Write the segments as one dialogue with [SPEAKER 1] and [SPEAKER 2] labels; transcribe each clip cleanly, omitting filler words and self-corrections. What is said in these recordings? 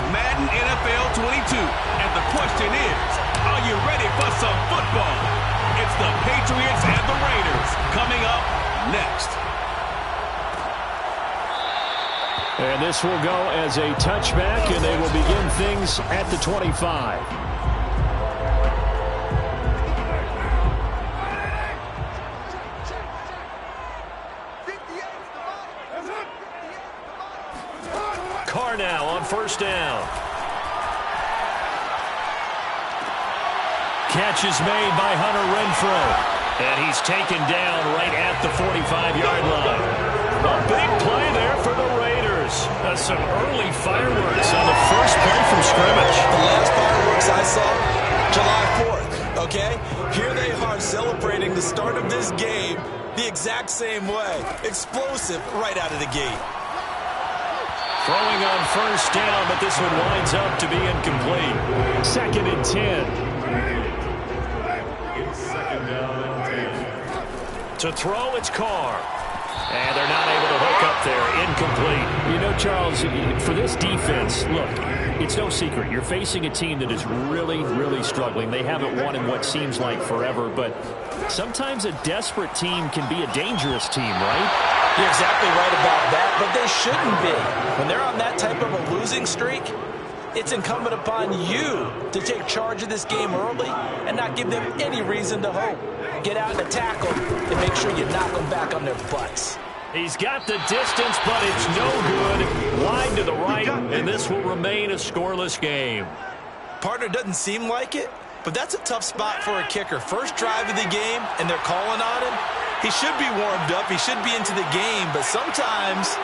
[SPEAKER 1] Madden NFL 22. And the question is, are you ready for some football? It's the Patriots and the Raiders coming up next.
[SPEAKER 2] And this will go as a touchback, and they will begin things at the 25. Carr now on first down. Catch is made by Hunter Renfrow. And he's taken down right at the 45-yard line. A big play there for the Raiders. Some early fireworks on the first play from scrimmage.
[SPEAKER 3] The last fireworks I saw, July 4th, okay? Here they are celebrating the start of this game the exact same way. Explosive right out of the gate.
[SPEAKER 2] Throwing on first down, but this one winds up to be incomplete. 2nd and 10. To throw, it's Carr. And they're not able to hook up there. Incomplete. You know, Charles, for this defense, look, it's no secret. You're facing a team that is really, really struggling. They haven't won in what seems like forever, but sometimes a desperate team can be a dangerous team, right?
[SPEAKER 3] You're exactly right about that, but they shouldn't be. When they're on that type of a losing streak, it's incumbent upon you to take charge of this game early and not give them any reason to hope. Get out and attack them and make sure you knock them back on their butts.
[SPEAKER 2] He's got the distance, but it's no good. Wide to the right, and this will remain a scoreless game.
[SPEAKER 3] Partner, doesn't seem like it, but that's a tough spot for a kicker. First drive of the game, and they're calling on him. He should be warmed up. He should be into the game, but sometimes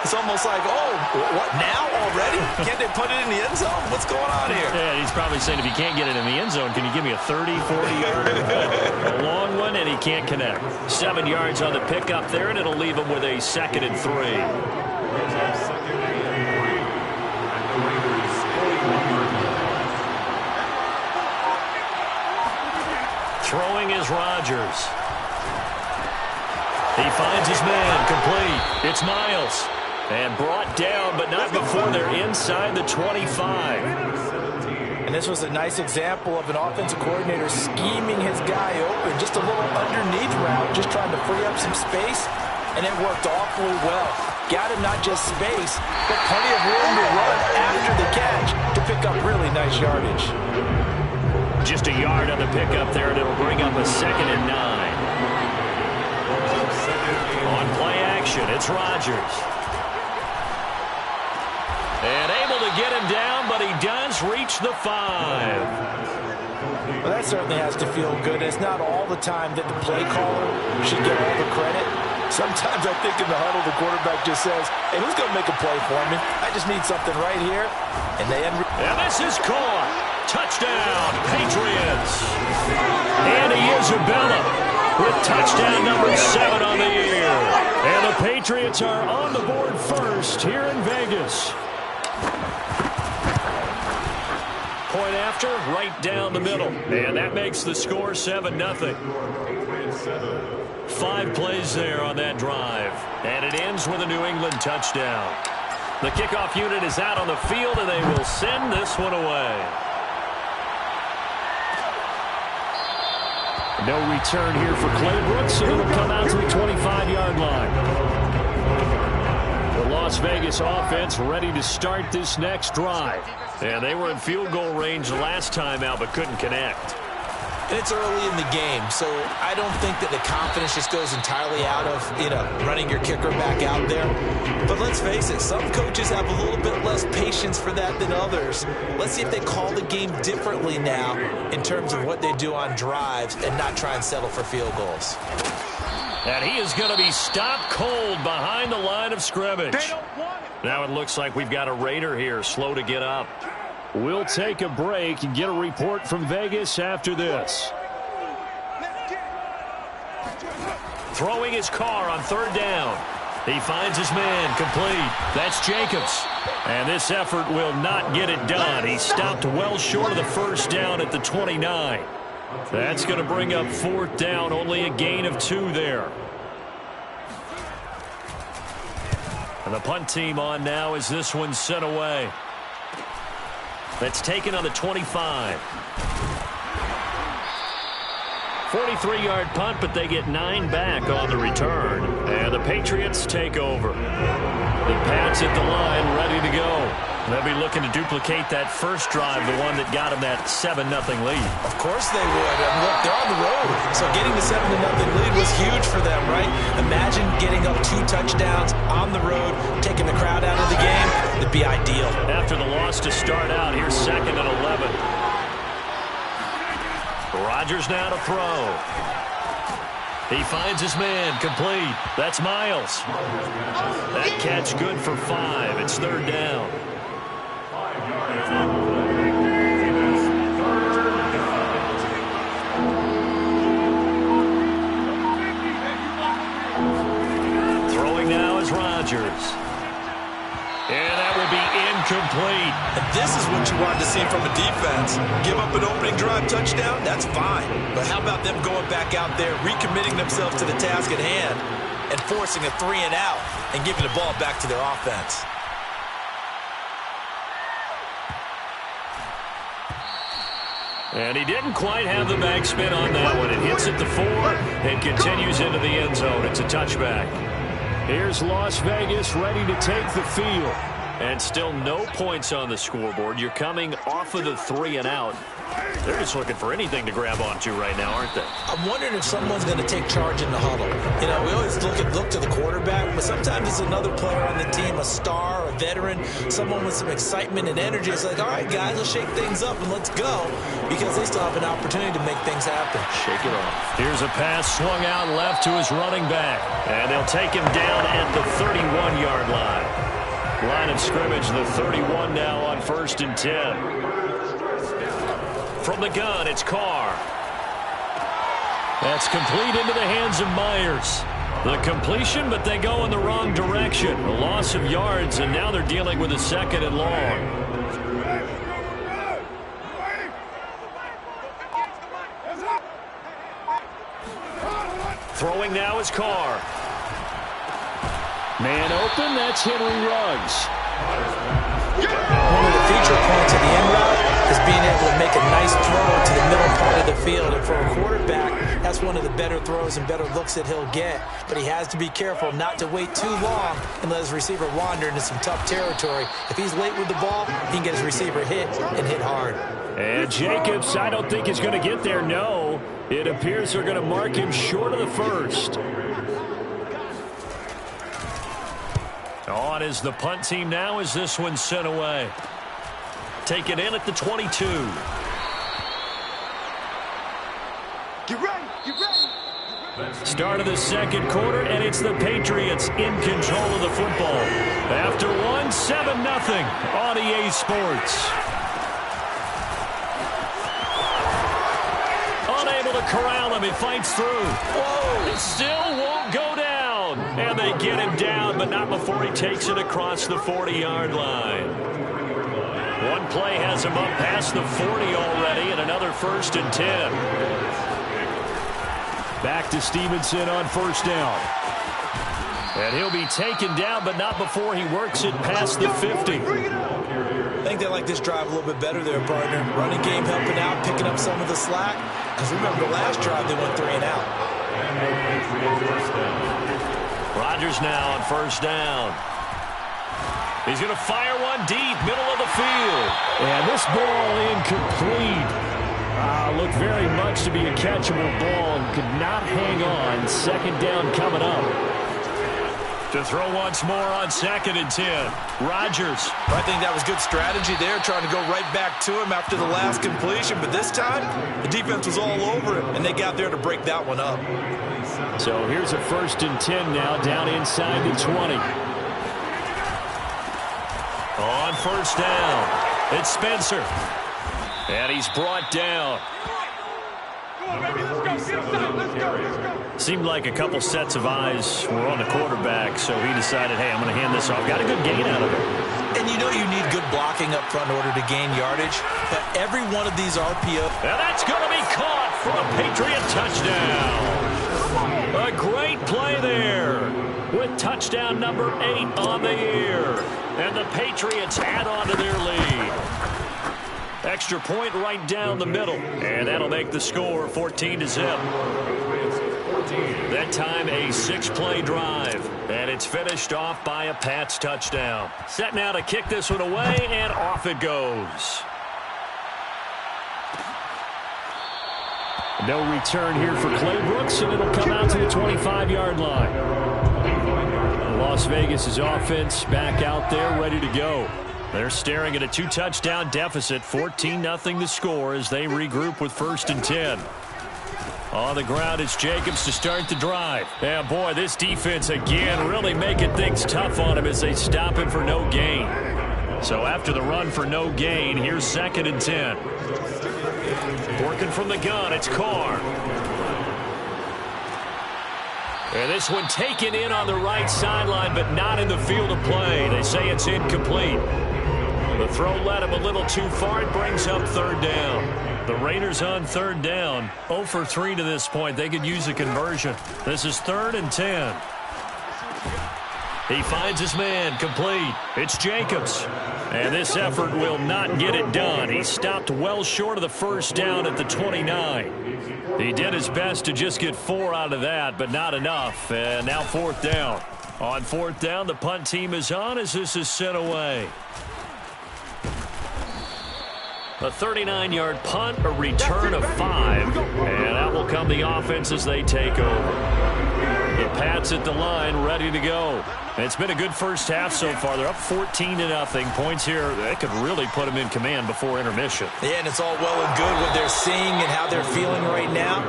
[SPEAKER 3] it's almost like, oh, what, now already? Can't they put it in the end zone? What's going on here?
[SPEAKER 2] Yeah, he's probably saying if you can't get it in the end zone, can you give me a 30, 40-yard? A long one, and he can't connect. 7 yards on the pickup there, and it'll leave him with a 2nd and 3. Throwing is Rodgers. He finds his man, complete. It's Miles. And brought down, but not before they're inside the 25.
[SPEAKER 3] And this was a nice example of an offensive coordinator scheming his guy open. Just a little underneath route, just trying to free up some space. And it worked awfully well. Got him not just space, but plenty of room to run after the catch to pick up really nice yardage.
[SPEAKER 2] Just a yard on the pickup there, and it'll bring up a 2nd and 9. On play action, it's Rodgers. And able to get him down, but he does reach the 5.
[SPEAKER 3] Well, that certainly has to feel good. It's not all the time that the play caller should get all the credit. Sometimes I think in the huddle, the quarterback just says, hey, who's going to make a play for me? I just need something right here. And
[SPEAKER 2] and this is caught. Touchdown, Patriots. And Isabella with touchdown number 7 on the year. And the Patriots are on the board first here in Vegas. Point after, right down the middle. And that makes the score 7-0. 5 plays there on that drive. And it ends with a New England touchdown. The kickoff unit is out on the field, and they will send this one away. No return here for Claybrook, so it'll come out to the 25-yard line. The Las Vegas offense ready to start this next drive. And they were in field goal range last time out, but couldn't connect.
[SPEAKER 3] And it's early in the game, so I don't think that the confidence just goes entirely out of, running your kicker back out there. But let's face it, some coaches have a little bit less patience for that than others. Let's see if they call the game differently now in terms of what they do on drives and not try and settle for field goals.
[SPEAKER 2] And he is going to be stopped cold behind the line of scrimmage. Now it looks like we've got a Raider here, slow to get up. We'll take a break and get a report from Vegas after this. Throwing his Carr on 3rd down. He finds his man, complete. That's Jacobs. And this effort will not get it done. He stopped well short of the first down at the 29. That's going to bring up 4th down, only a gain of 2 there. And the punt team on now as this one's sent away. That's taken on the 25. 43-yard punt, but they get 9 back on the return. And the Patriots take over. The Pats at the line, ready to go. They'll be looking to duplicate that first drive, the one that got them that 7-0 lead.
[SPEAKER 3] Of course they would. And look, they're on the road. So getting the 7-0 lead was huge for them, right? Imagine getting up 2 touchdowns on the road, taking the crowd out of the game. It'd be ideal.
[SPEAKER 2] After the loss to start out, here's 2nd and 11. Rodgers now to throw. He finds his man, complete. That's Miles. That catch good for 5. It's 3rd down. Throwing now is Rodgers. And that will be incomplete.
[SPEAKER 3] And this is what you wanted to see from a defense. Give up an opening drive touchdown, that's fine. But how about them going back out there, recommitting themselves to the task at hand, and forcing a 3-and-out and giving the ball back to their offense.
[SPEAKER 2] And he didn't quite have the backspin on that one. It hits at the 4 and continues into the end zone. It's a touchback. Here's Las Vegas ready to take the field. And still no points on the scoreboard. You're coming off of the 3-and-out. They're just looking for anything to grab onto right now, aren't they?
[SPEAKER 3] I'm wondering if someone's going to take charge in the huddle. You know, we always look to the quarterback, but sometimes it's another player on the team, a star, a veteran, someone with some excitement and energy. It's like, all right, guys, let's shake things up and let's go, because they still have an opportunity to make things happen.
[SPEAKER 2] Shake it off. Here's a pass swung out left to his running back, and they'll take him down at the 31-yard line. Line of scrimmage, the 31 now on 1st and 10. From the gun, it's Carr. That's complete into the hands of Myers. The completion, but they go in the wrong direction. A loss of yards, and now they're dealing with a 2nd and long. Throwing now is Carr. Man open, that's Henry Ruggs.
[SPEAKER 3] One of the feature points of the end route is being able to make a nice throw to the middle part of the field. And for a quarterback, that's one of the better throws and better looks that he'll get. But he has to be careful not to wait too long and let his receiver wander into some tough territory. If he's late with the ball, he can get his receiver hit and hit hard.
[SPEAKER 2] And Jacobs, I don't think he's going to get there. No, it appears they're going to mark him short of the first. On is the punt team now as this one's sent away. Taken in at the 22.
[SPEAKER 4] Get ready, get ready.
[SPEAKER 2] Start of the 2nd quarter, and it's the Patriots in control of the football. After 7-0 on EA Sports. Unable to corral him, he fights through. Whoa! It still won't go down. And they get him down, but not before he takes it across the 40-yard line. One play has him up past the 40 already, and another 1st and 10. Back to Stevenson on 1st down. And he'll be taken down, but not before he works it past the 50.
[SPEAKER 3] I think they like this drive a little bit better there, partner. Running game helping out, picking up some of the slack. Because remember, the last drive they went 3-and-out.
[SPEAKER 2] Rodgers now on 1st down. He's going to fire one deep, middle of the field. And this ball incomplete. Looked very much to be a catchable ball and could not hang on. 2nd down coming up. To throw once more on 2nd and 10. Rodgers.
[SPEAKER 3] I think that was good strategy there, trying to go right back to him after the last completion. But this time, the defense was all over him, and they got there to break that one up.
[SPEAKER 2] So here's a 1st and 10 now, down inside the 20. On 1st down, it's Spencer. And he's brought down. Seemed like a couple sets of eyes were on the quarterback, so he decided, hey, I'm going to hand this off. Got a good gain out of it.
[SPEAKER 3] And you know you need good blocking up front in order to gain yardage, but every one of these RPO...
[SPEAKER 2] And that's going to be caught for a Patriot touchdown. A great play there with touchdown number 8 on the year. And the Patriots add on to their lead. Extra point right down the middle. And that'll make the score 14-0. That time a 6-play drive. And it's finished off by a Pats touchdown. Set now to kick this one away, and off it goes. No return here for Clay Brooks, and it'll come out to the 25-yard line. Las Vegas' offense back out there ready to go. They're staring at a 2-touchdown deficit, 14-0 the score as they regroup with 1st and 10. On the ground, it's Jacobs to start the drive. Yeah, boy, this defense again really making things tough on him as they stop him for no gain. So after the run for no gain, here's 2nd and 10. Working from the gun, it's Carr. And this one taken in on the right sideline, but not in the field of play. They say it's incomplete. The throw led him a little too far. It brings up 3rd down. The Raiders on 3rd down. 0 for 3 to this point. They could use a conversion. This is 3rd and 10. He finds his man, complete. It's Jacobs. And this effort will not get it done. He stopped well short of the 1st down at the 29. He did his best to just get 4 out of that, but not enough. And now 4th down. On 4th down, the punt team is on as this is sent away. A 39-yard punt, a return of 5. And out will come the offense as they take over. The Pats at the line, ready to go. It's been a good first half so far. They're up 14-0. Points here, they could really put them in command before intermission.
[SPEAKER 3] Yeah, and it's all well and good what they're seeing and how they're feeling right now.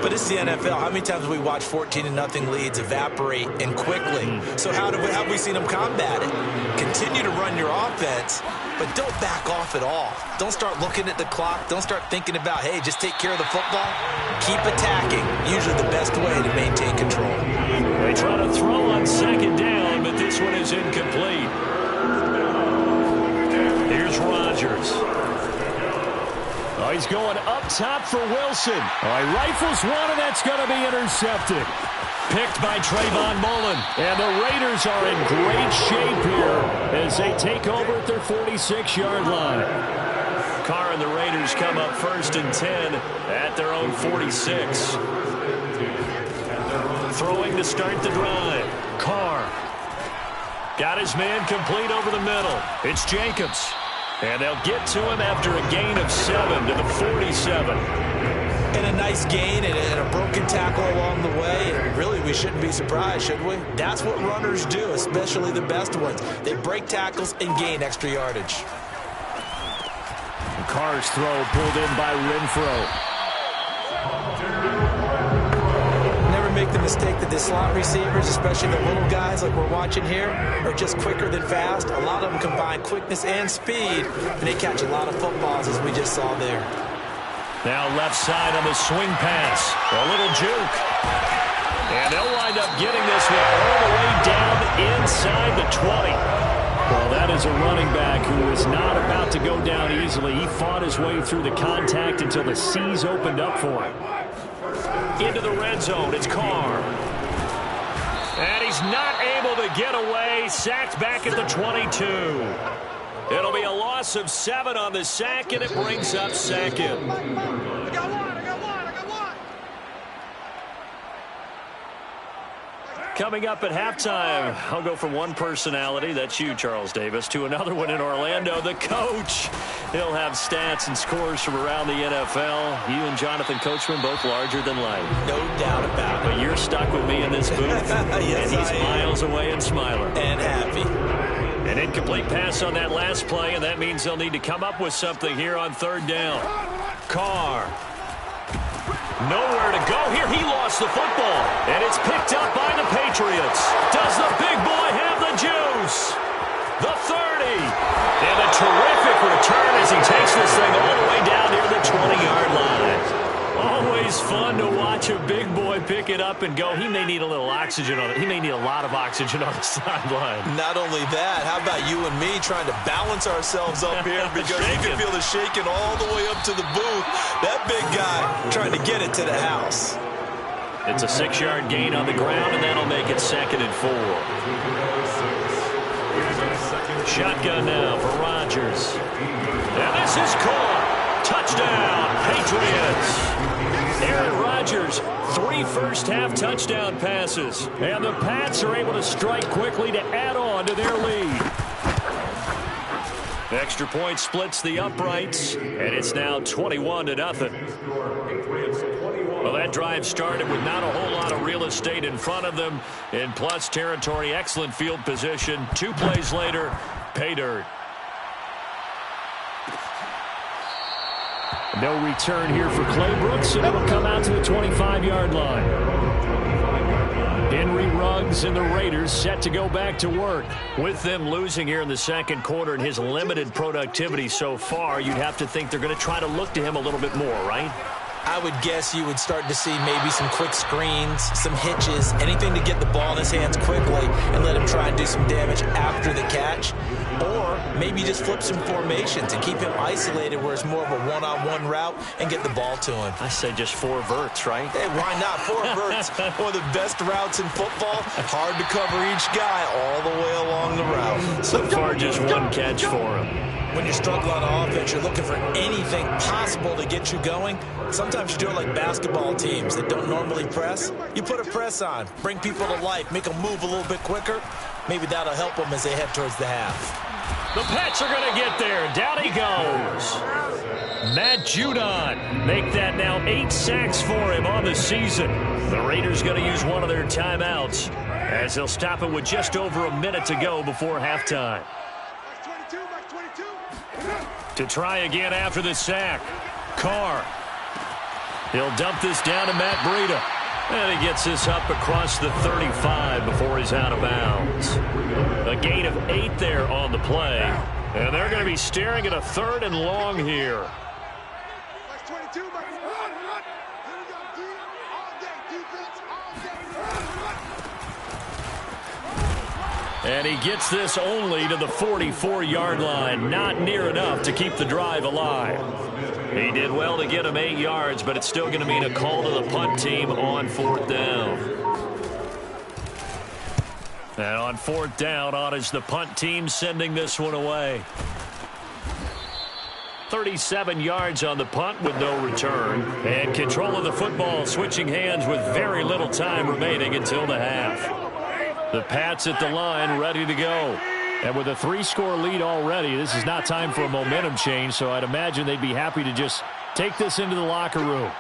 [SPEAKER 3] But it's the NFL. How many times have we watched 14-0 leads evaporate and quickly? So how have we seen them combat it? Continue to run your offense, but don't back off at all. Don't start looking at the clock. Don't start thinking about, hey, just take care of the football. Keep attacking. Usually the best way to maintain control.
[SPEAKER 2] They try to throw on 2nd down, but this one is incomplete. Here's Rodgers. Oh, he's going up top for Wilson. Oh, he rifles one, and that's going to be intercepted. Picked by Trayvon Mullen. And the Raiders are in great shape here as they take over at their 46-yard line. Carr and the Raiders come up 1st and 10 at their own 46. Throwing to start the drive. Carr. Got his man complete over the middle. It's Jacobs. And they'll get to him after a gain of 7 to the 47.
[SPEAKER 3] And a nice gain and a broken tackle along the way. And really, we shouldn't be surprised, should we? That's what runners do, especially the best ones. They break tackles and gain extra yardage.
[SPEAKER 2] Carr's throw pulled in by Renfro.
[SPEAKER 3] Never make the mistake that the slot receivers, especially the little guys like we're watching here, are just quicker than fast. A lot of them combine quickness and speed, and they catch a lot of footballs, as we just saw there.
[SPEAKER 2] Now left side on the swing pass. A little juke. And they'll wind up getting this one all the way down inside the 20. Well, that is a running back who is not about to go down easily. He fought his way through the contact until the seas opened up for him. Into the red zone, it's Carr. And he's not able to get away. Sacked back at the 22. It'll be a loss of 7 on the sack, and it brings up 2nd.
[SPEAKER 4] I got one.
[SPEAKER 2] Coming up at halftime, I'll go from one personality, that's you, Charles Davis, to another one in Orlando, the coach. He'll have stats and scores from around the NFL. You and Jonathan Coachman, both larger than life.
[SPEAKER 3] No doubt about it.
[SPEAKER 2] But you're stuck with me in this booth.
[SPEAKER 3] Yes,
[SPEAKER 2] and he's miles away and smiling.
[SPEAKER 3] And happy.
[SPEAKER 2] An incomplete pass on that last play, and that means they'll need to come up with something here on 3rd down. Carr. Nowhere to go here. He lost the football. And it's picked up by the Patriots. Does the big boy have the juice? The 30. And a terrific return as he takes this thing all the way down near the 20-yard line. Always fun to watch a big boy pick it up and go. He may need a little oxygen on it. He may need a lot of oxygen on the sideline.
[SPEAKER 3] Not only that, how about you and me trying to balance ourselves up here because you can feel the shaking all the way up to the booth. That big guy trying to get it to the house.
[SPEAKER 2] It's a 6-yard gain on the ground, and that'll make it 2nd and 4. Shotgun now for Rodgers. And this is caught. Touchdown, Patriots. Aaron Rodgers, 3 first-half touchdown passes. And the Pats are able to strike quickly to add on to their lead. The extra point splits the uprights, and it's now 21-0. Well, that drive started with not a whole lot of real estate in front of them. In plus territory, excellent field position. 2 plays later, pay dirt. No return here for Clay Brooks, and it'll come out to the 25-yard line. Henry Ruggs and the Raiders set to go back to work. With them losing here in the second quarter and his limited productivity so far, you'd have to think they're going to try to look to him a little bit more, right?
[SPEAKER 3] I would guess you would start to see maybe some quick screens, some hitches, anything to get the ball in his hands quickly and let him try and do some damage after the catch. Or maybe just flip some formations and keep him isolated where it's more of a one-on-one route and get the ball to him.
[SPEAKER 2] I say just 4 verts, right?
[SPEAKER 3] Hey, why not? 4 verts, one of the best routes in football. Hard to cover each guy all the way along the route.
[SPEAKER 2] So far, just 1 catch for him.
[SPEAKER 3] When you struggle on offense, you're looking for anything possible to get you going. Sometimes you do it like basketball teams that don't normally press. You put a press on, bring people to life, make them move a little bit quicker. Maybe that'll help them as they head towards the half.
[SPEAKER 2] The Pats are going to get there. Down he goes. Matt Judon make that now 8 sacks for him on the season. The Raiders going to use one of their timeouts as they'll stop it with just over a minute to go before halftime. To try again after the sack. Carr. He'll dump this down to Matt Breida. And he gets this up across the 35 before he's out of bounds. A gain of 8 there on the play. And they're going to be staring at a 3rd and long here. And he gets this only to the 44-yard line. Not near enough to keep the drive alive. He did well to get him 8 yards, but it's still going to mean a call to the punt team on 4th down. And on 4th down, on is the punt team sending this one away. 37 yards on the punt with no return. And control of the football switching hands with very little time remaining until the half. The Pats at the line ready to go. And with a 3-score lead already, this is not time for a momentum change, so I'd imagine they'd be happy to just take this into the locker room.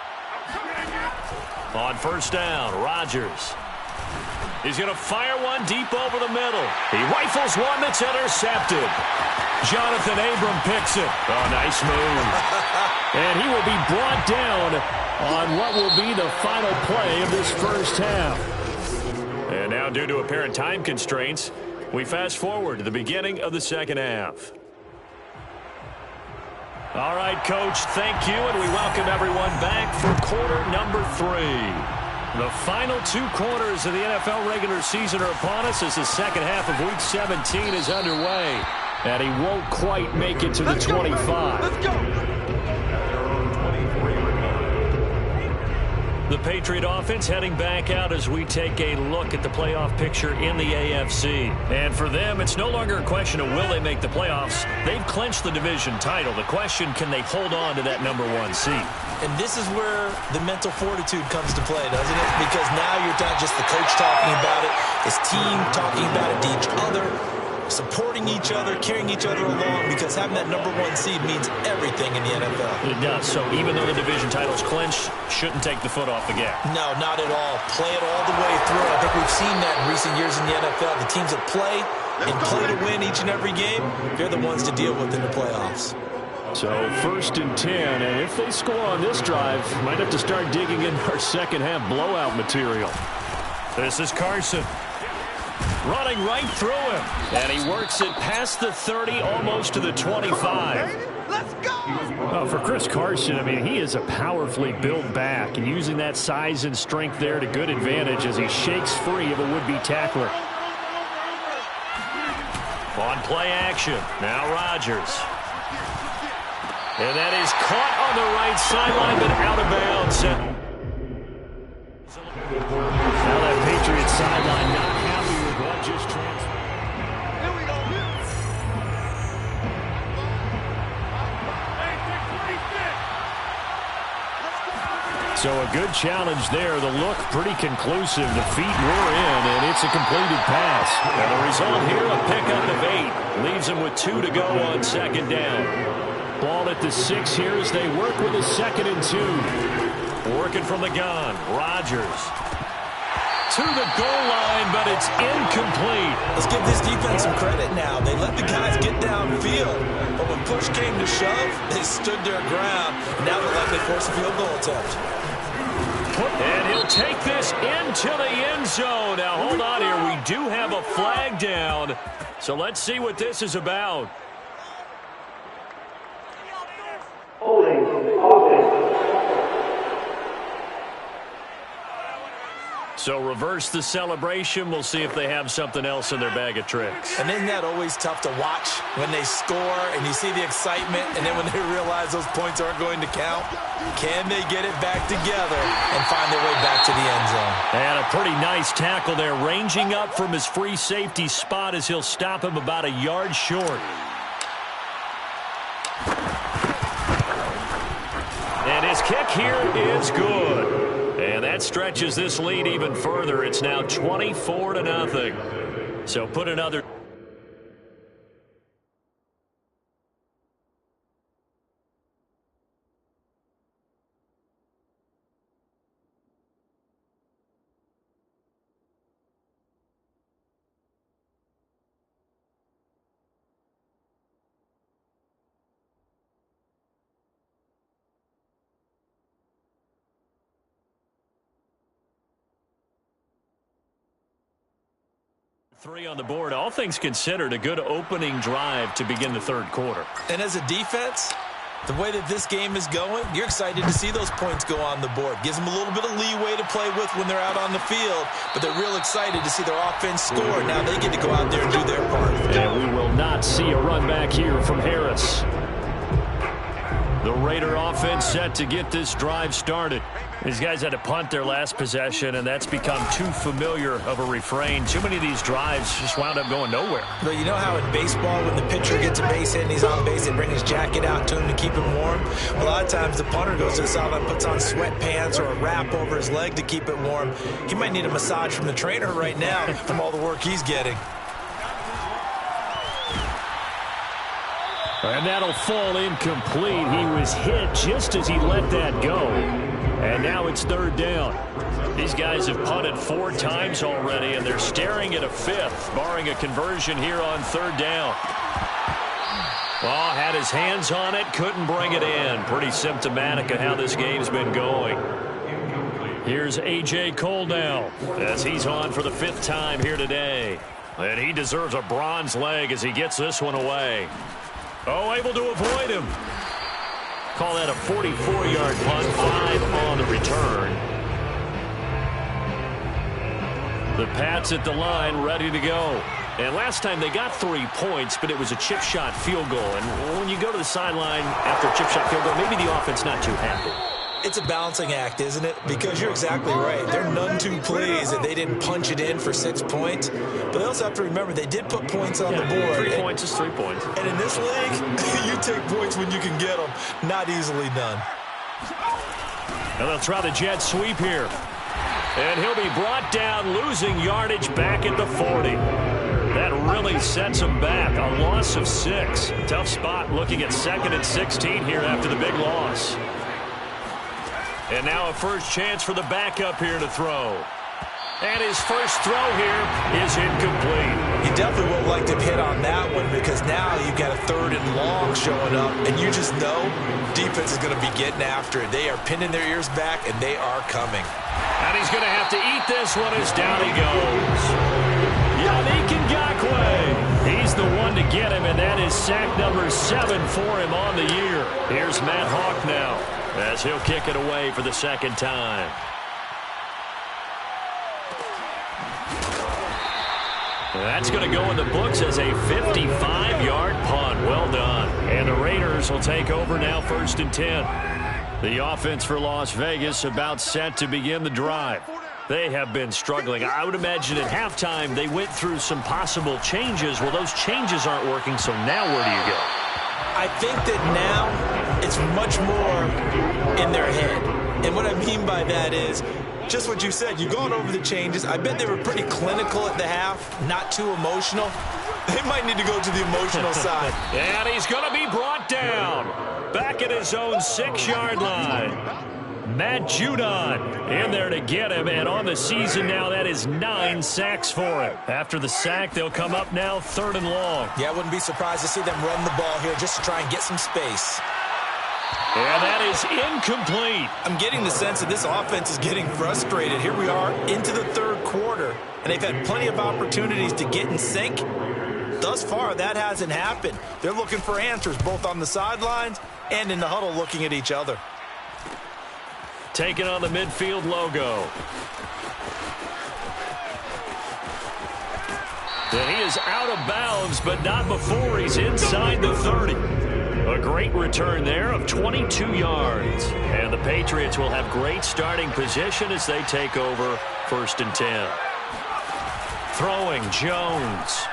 [SPEAKER 2] On 1st down, Rodgers. He's going to fire one deep over the middle. He rifles one that's intercepted. Jonathan Abram picks it. Oh, nice move. And he will be brought down on what will be the final play of this first half. And now, due to apparent time constraints, we fast forward to the beginning of the second half. All right, Coach, thank you, and we welcome everyone back for quarter number 3. The final 2 quarters of the NFL regular season are upon us as the second half of Week 17 is underway. And he won't quite make it to the 25.
[SPEAKER 4] Let's go.
[SPEAKER 2] The Patriot offense heading back out as we take a look at the playoff picture in the AFC. And for them, it's no longer a question of will they make the playoffs. They've clinched the division title. The question, can they hold on to that number 1 seed?
[SPEAKER 3] And this is where the mental fortitude comes to play, doesn't it? Because now you're not just the coach talking about it, his team talking about it to each other, supporting each other, carrying each other along, because having that number 1 seed means everything in the NFL.
[SPEAKER 2] It does. So even though the division title's clinched, shouldn't take the foot off the gas.
[SPEAKER 3] No, not at all. Play it all the way through. I think we've seen that in recent years in the NFL. The teams that play and play to win each and every game, they're the ones to deal with in the playoffs.
[SPEAKER 2] So 1st and 10, and if they score on this drive, might have to start digging in our second half blowout material. This is Carson. Running right through him. And he works it past the 30, almost to the 25.
[SPEAKER 4] Let's go!
[SPEAKER 2] Well, for Chris Carson, I mean, he is a powerfully built back, and using that size and strength there to good advantage as he shakes free of a would-be tackler. On play action, now Rodgers. And that is caught on the right sideline, but out of bounds. Now that Patriots sideline not happy with what just transpired. So a good challenge there. The look pretty conclusive. The feet were in, and it's a completed pass. And the result here, a pickup of 8. Leaves them with 2 to go on second down. Ball at the 6 here as they work with a 2nd and 2. Working from the gun. Rodgers to the goal line, but it's incomplete.
[SPEAKER 3] Let's give this defense some credit now. They let the guys get downfield, but when push came to shove, they stood their ground. Now they're likely to force a field goal attempt.
[SPEAKER 2] And he'll take this into the end zone. Now, hold on here. We do have a flag down, so let's see what this is about. So reverse the celebration. We'll see if they have something else in their bag of tricks.
[SPEAKER 3] And isn't that always tough to watch when they score and you see the excitement, and then when they realize those points aren't going to count? Can they get it back together and find their way back to the end zone?
[SPEAKER 2] And a pretty nice tackle there, ranging up from his free safety spot as he'll stop him about a yard short. And his kick here is good. And that stretches this lead even further. It's now 24-0. So put another... Three on the board. All things considered, a good opening drive to begin the third quarter.
[SPEAKER 3] And as a defense, the way that this game is going, you're excited to see those points go on the board. Gives them a little bit of leeway to play with when they're out on the field, but they're real excited to see their offense score. Now they get to go out there and do their part.
[SPEAKER 2] And we will not see a run back here from Harris. The Raider offense set to get this drive started. These guys had to punt their last possession, and that's become too familiar of a refrain. Too many of these drives just wound up going nowhere.
[SPEAKER 3] But you know how in baseball, when the pitcher gets a base hit and he's on base, they bring his jacket out to him to keep him warm? A lot of times the punter goes to the sideline, puts on sweatpants or a wrap over his leg to keep it warm. He might need a massage from the trainer right now from all the work he's getting.
[SPEAKER 2] And that'll fall incomplete. He was hit just as he let that go. And now it's third down. These guys have punted 4 times already, and they're staring at a 5th, barring a conversion here on third down. Well, had his hands on it, couldn't bring it in. Pretty symptomatic of how this game's been going. Here's A.J. Cole now, as he's on for the 5th time here today. And he deserves a bronze leg as he gets this one away. Oh, able to avoid him. Call that a 44-yard punt, 5 on the return. The Pats at the line, ready to go. And last time they got 3 points, but it was a chip shot field goal. And when you go to the sideline after a chip shot field goal, maybe the offense not too happy.
[SPEAKER 3] It's a balancing act, isn't it? Because you're exactly right. They're none too pleased that they didn't punch it in for 6 points. But they also have to remember they did put points on the board.
[SPEAKER 2] 3 points is 3 points.
[SPEAKER 3] And in this league, you take points when you can get them. Not easily done.
[SPEAKER 2] And they'll try the jet sweep here. And he'll be brought down, losing yardage back at the 40. That really sets him back. A loss of 6. Tough spot looking at 2nd and 16 here after the big loss. And now a first chance for the backup here to throw. And his first throw here is incomplete.
[SPEAKER 3] You definitely won't like to hit on that one because now you've got a 3rd and long showing up, and you just know defense is going to be getting after it. They are pinning their ears back, and they are coming.
[SPEAKER 2] And he's going to have to eat this one as down he goes. Yannick Ngakoue. He's the one to get him, and that is sack number 7 for him on the year. Here's Matt Hawk now, as he'll kick it away for the 2nd time. That's going to go in the books as a 55-yard punt. Well done. And the Raiders will take over now, 1st and 10. The offense for Las Vegas about set to begin the drive. They have been struggling. I would imagine at halftime they went through some possible changes. Well, those changes aren't working, so now where do you go?
[SPEAKER 3] I think that now it's much more in their head. And what I mean by that is just what you said. You've gone over the changes. I bet they were pretty clinical at the half, not too emotional. They might need to go to the emotional side.
[SPEAKER 2] And he's going to be brought down. Back at his own 6-yard line. Matt Judon in there to get him. And on the season now, that is 9 sacks for him. After the sack, they'll come up now 3rd and long.
[SPEAKER 3] Yeah, I wouldn't be surprised to see them run the ball here just to try and get some space.
[SPEAKER 2] And that is incomplete.
[SPEAKER 3] I'm getting the sense that this offense is getting frustrated. Here we are into the 3rd quarter, and they've had plenty of opportunities to get in sync. Thus far, that hasn't happened. They're looking for answers both on the sidelines and in the huddle looking at each other.
[SPEAKER 2] Taking on the midfield logo. And he is out of bounds, but not before he's inside the 30. A great return there of 22 yards. And the Patriots will have great starting position as they take over 1st and 10. Throwing Jones.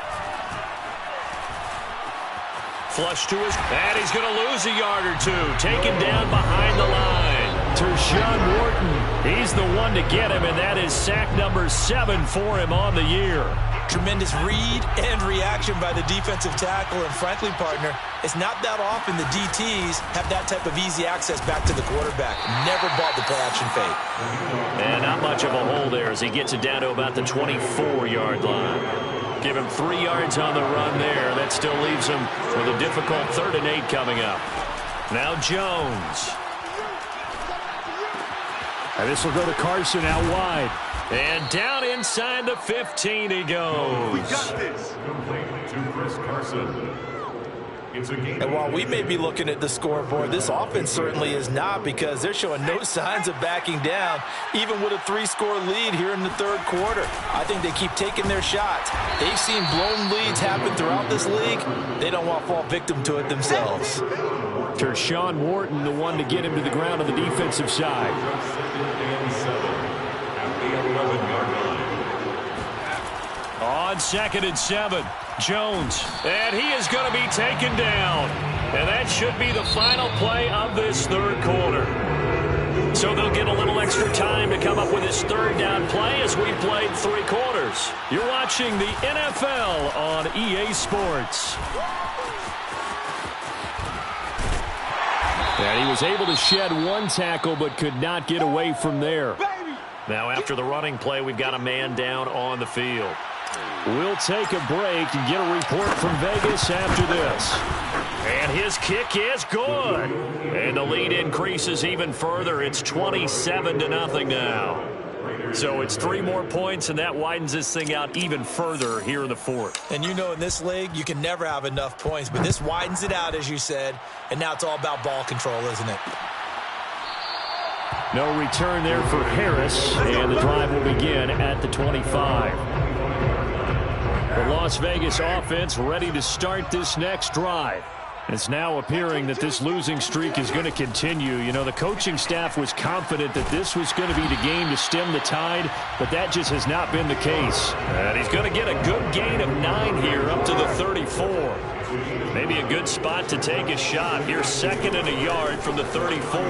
[SPEAKER 2] Flush to his, and he's going to lose a yard or two. Taken down behind the line. Tershawn Wharton, he's the one to get him, and that is sack number 7 for him on the year.
[SPEAKER 3] Tremendous read and reaction by the defensive tackle, and frankly, partner, it's not that often the DTs have that type of easy access back to the quarterback. Never bought the play-action fake.
[SPEAKER 2] And not much of a hole there as he gets it down to about the 24-yard line. Give him 3 yards on the run there. That still leaves him with a difficult 3rd and 8 coming up. Now Jones. And this will go to Carson out wide. And down inside the 15 he goes.
[SPEAKER 4] We got this.
[SPEAKER 3] And while we may be looking at the scoreboard, this offense certainly is not, because they're showing no signs of backing down, even with a 3-score lead here in the 3rd quarter. I think they keep taking their shots. They've seen blown leads happen throughout this league. They don't want to fall victim to it themselves.
[SPEAKER 2] Tershawn Wharton, the one to get him to the ground on the defensive side. On 2nd and 7, Jones, and he is going to be taken down. And that should be the final play of this 3rd quarter. So they'll get a little extra time to come up with this 3rd down play as we played 3 quarters. You're watching the NFL on EA Sports. And he was able to shed 1 tackle but could not get away from there. Now after the running play, we've got a man down on the field. We'll take a break and get a report from Vegas after this. And his kick is good. And the lead increases even further. It's 27-0 now. So it's 3 more points, and that widens this thing out even further here in the 4th.
[SPEAKER 3] And you know, in this league, you can never have enough points, but this widens it out, as you said, and now it's all about ball control, isn't it?
[SPEAKER 2] No return there for Harris, and the drive will begin at the 25. The Las Vegas offense ready to start this next drive. It's now appearing that this losing streak is going to continue. You know, the coaching staff was confident that this was going to be the game to stem the tide, but that just has not been the case. And he's going to get a good gain of 9 here up to the 34. Maybe a good spot to take a shot. Here's 2nd and a yard from the 34.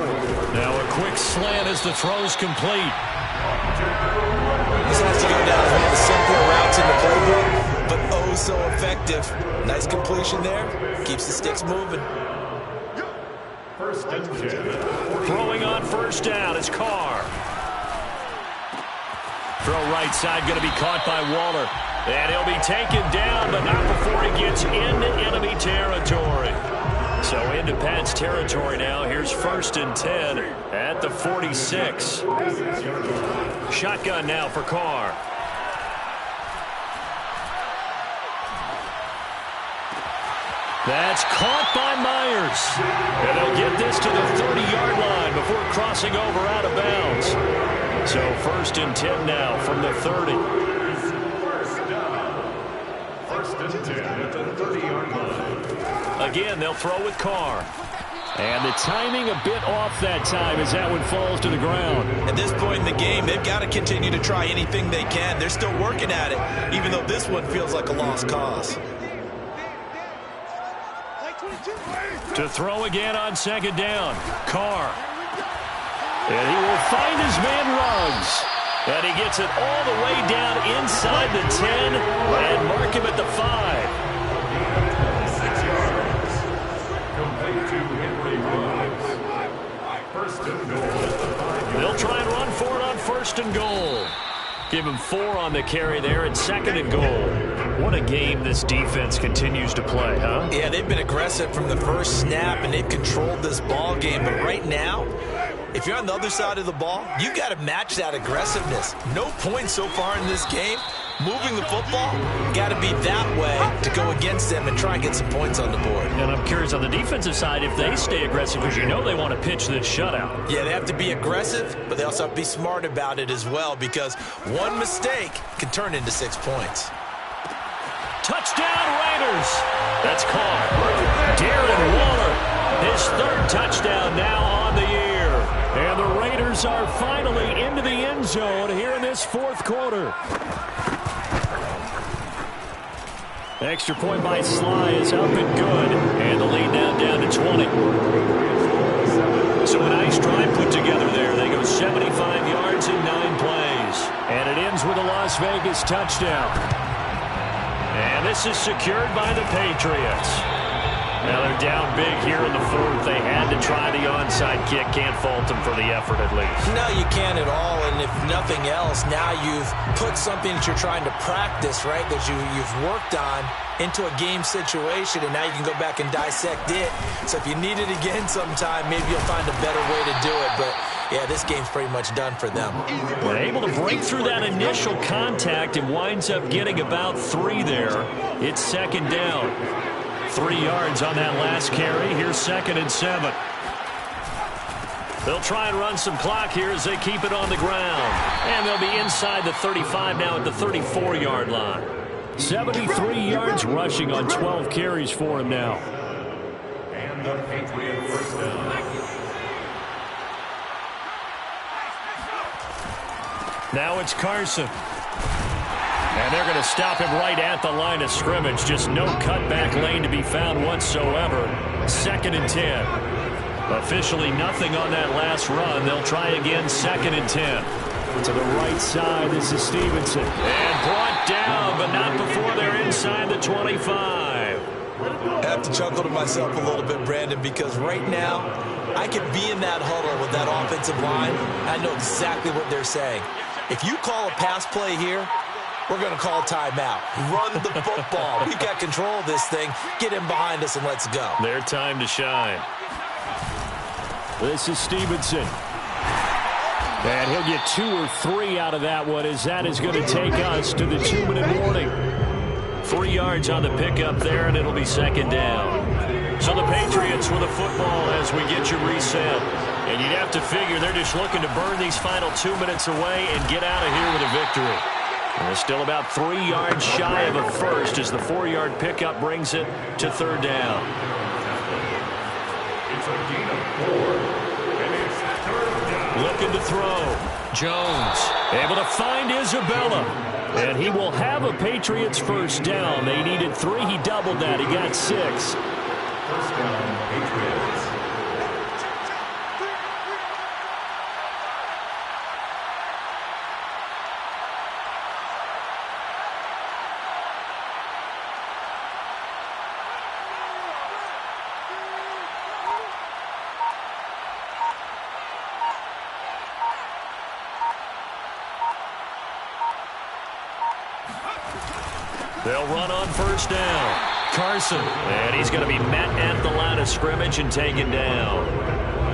[SPEAKER 2] Now a quick slant as the throw's complete.
[SPEAKER 3] This has to go down as one of the simpler routes in the playbook, but oh so effective. Nice completion there. Keeps the sticks moving.
[SPEAKER 2] Throwing on 1st down is Carr. Throw right side, going to be caught by Waller. And he'll be taken down, but not before he gets into enemy territory. So into Pat's territory now. Here's 1st and 10 at the 46. Shotgun now for Carr. That's caught by Myers. And they'll get this to the 30-yard line before crossing over out of bounds. So 1st and 10 now from the 30. 1st and 10 at the 30-yard line. Again, they'll throw with Carr. And the timing a bit off that time as that one falls to the ground.
[SPEAKER 3] At this point in the game, they've got to continue to try anything they can. They're still working at it, even though this one feels like a lost cause.
[SPEAKER 2] To throw again on 2nd down. Carr. And he will find his man Ruggs. And he gets it all the way down inside the 10 and mark him at the 5.
[SPEAKER 5] 6 yards. Complete to Henry Ruggs. First and goal at the 5.
[SPEAKER 2] They'll try and run for it on first and goal. Give him 4 on the carry there and second and goal. What a game this defense continues to play, huh?
[SPEAKER 3] Yeah, they've been aggressive from the first snap, and they've controlled this ball game. But right now, if you're on the other side of the ball, you got to match that aggressiveness. No points so far in this game. Moving the football, got to be that way to go against them and try and get some points on the board.
[SPEAKER 2] And I'm curious on the defensive side if they stay aggressive, because you know they want to pitch this shutout.
[SPEAKER 3] Yeah, they have to be aggressive, but they also have to be smart about it as well, because one mistake can turn into 6 points.
[SPEAKER 2] Touchdown, Raiders. That's caught. Darren Waller, his 3rd touchdown now on the year. And the Raiders are finally into the end zone here in this 4th quarter. Extra point by Sly is up and good. And the lead now down to 20. So a nice drive put together there. They go 75 yards in 9 plays. And it ends with a Las Vegas touchdown. And this is secured by the Patriots. Now they're down big here in the 4th. They had to try the onside kick. Can't fault them for the effort at least.
[SPEAKER 3] No, you can't at all. And if nothing else, now you've put something that you're trying to practice, right, that you've worked on into a game situation, and now you can go back and dissect it. So if you need it again sometime, maybe you'll find a better way to do it. But, yeah, this game's pretty much done for them.
[SPEAKER 2] They're able to break through that initial contact and winds up getting about 3 there. It's second down. 3 yards on that last carry. Here's 2nd and 7. They'll try and run some clock here as they keep it on the ground. And they'll be inside the 35 now at the 34-yard line. 73 yards rushing on 12 carries for him now.
[SPEAKER 5] And the Patriot first down.
[SPEAKER 2] Now it's Carson. And they're going to stop him right at the line of scrimmage. Just no cutback lane to be found whatsoever. 2nd and 10. Officially nothing on that last run. They'll try again, 2nd and 10. To the right side, this is Stevenson. And brought down, but not before they're inside the 25.
[SPEAKER 3] I have to chuckle to myself a little bit, Brandon, because right now, I could be in that huddle with that offensive line. I know exactly what they're saying. If you call a pass play here, we're going to call timeout. Run the football. We've got control of this thing. Get in behind us and let's go.
[SPEAKER 2] Their time to shine. This is Stevenson. And he'll get 2 or 3 out of that one, as that is going to take us to the 2-minute warning. 3 yards on the pickup there, and it'll be second down. So the Patriots with the football as we get you reset. And you'd have to figure they're just looking to burn these final 2 minutes away and get out of here with a victory. And they're still about 3 yards shy of a first as the 4-yard pickup brings it to third down.
[SPEAKER 5] It's a gain of 4. And it's third down.
[SPEAKER 2] Looking to throw. Jones able to find Isabella. And he will have a Patriots first down. They needed 3. He doubled that. He got 6.
[SPEAKER 5] First down, Patriots.
[SPEAKER 2] They'll run on first down. Carson. And he's going to be met at the line of scrimmage and taken down.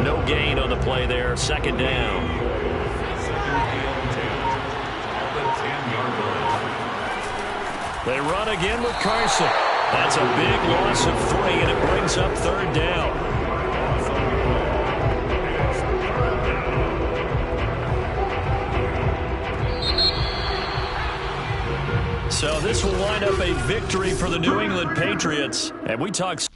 [SPEAKER 2] No gain on the play there. Second down. They run again with Carson. That's a big loss of 3, and it brings up third down. So this will wind up a victory for the New England Patriots. And we talked